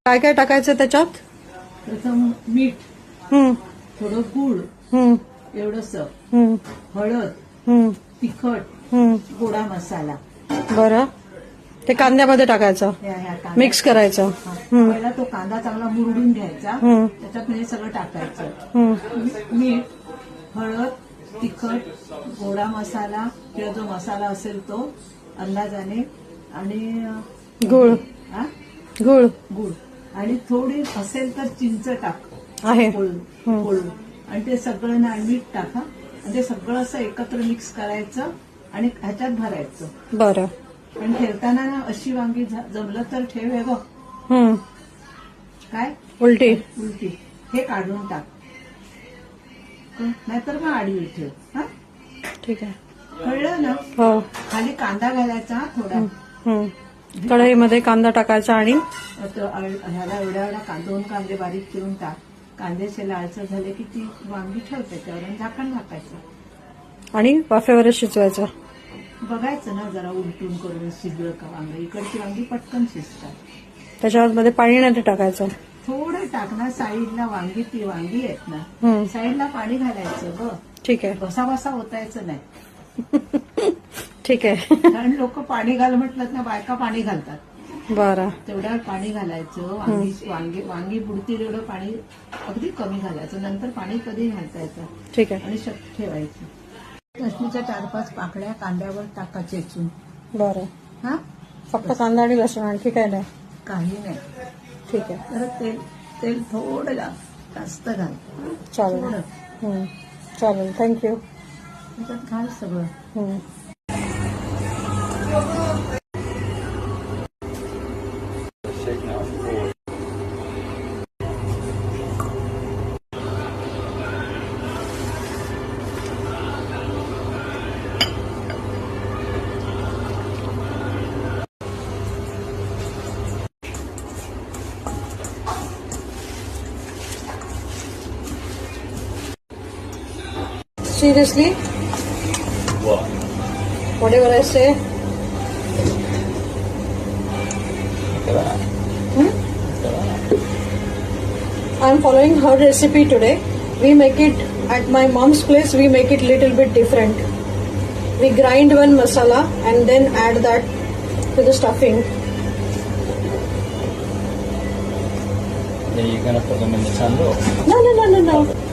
काय काय टाकायचं त्याच्यात? प्रथम मीठ, हम्म, थोडं गूळ, हम्म, एवढंच, हम्म, हळद, हम्म, तिखट, हम्म. गोडा मसाला. बरं, ते कांद्यामध्ये टाकायचं, ह्या कांद्यात- मिक्स करायचं. हा. हम्म, पहिला तो कांदा चांगला मुरडून घ्यायचा, हम्म, त्याच्यात हे सगळं टाकायचं. हम्म. मीठ, हळद, तिखट, गोडा मसाला किंवा जो मसाला असेल तो अंदाजाने, आणि गूळ, हा? गूळ गुळ, आणि थोडी असेल तर चिंच टाक आहे. कोळू, आणि ते सगळं ना मीठ टाका, आणि ते सगळं असं एकत्र मिक्स करायचं आणि ह्याच्यात भरायचं. बरं. पण ठेवताना ना अशी वांगी जमलं तर ठेव, हे बघ हम्म, काय उलटी. उलटी, हे काढून टाक, नाहीतर मग आडवी ठेव. हा, ठीक आहे. कळलं ना? हो. खाली कांदा घालायचा हा थोडा, हम्म. कढईमध्ये कांदा टाकायचा आणि ह्याला एवढ्या 2 कांदे बारीक चिरून टाक. कांद्याचे लालसर झाले की ती वांगी ठेव त्याच्यावर आणि झाकण टाकायचं आणि वाफेवरच शिजवायचं. बघायचं ना जरा उलटून करून शिजलं का वांग. इकडची वांगी पटकन शिजतात. त्याच्यामध्ये पाणी नाही टाकायचं. थोडं टाकणार साईडला, वांगी ती वांगी आहेत ना, हम्म. साईडला पाणी घालायचं ग. ठीक आहे. बसा ओतायचं नाही. ठीक आहे. कारण लोक पाणी घाल म्हटलं ना, बायका पाणी घालतात. बरं. तेवढं पाणी घालायचं. वांगी बुडतील एवढं पाणी अगदी कमी घालायचं. नंतर पाणी कधी घालता येतं. ठीक आहे. आणि शक्य ठेवायचं. लसणीच्या 4-5 पाकळ्या कांद्यावर टाका चेचून. बरं. हा, फक्त कांदा आणि लसूण, आणखी काय नाही? काही नाही. ठीक आहे. तर तेल थोडं जास्त घाल. चालेल. थोडं. चालेल. थँक्यू. त्याच्यात घाल सगळं. Seriously? What? Whatever I say? Look at that. Look at that. I'm following her recipe today. We make it at my mom's place. We make it little bit different. We grind one masala and then add that to the stuffing. Then you're gonna put them in the tandoor. No.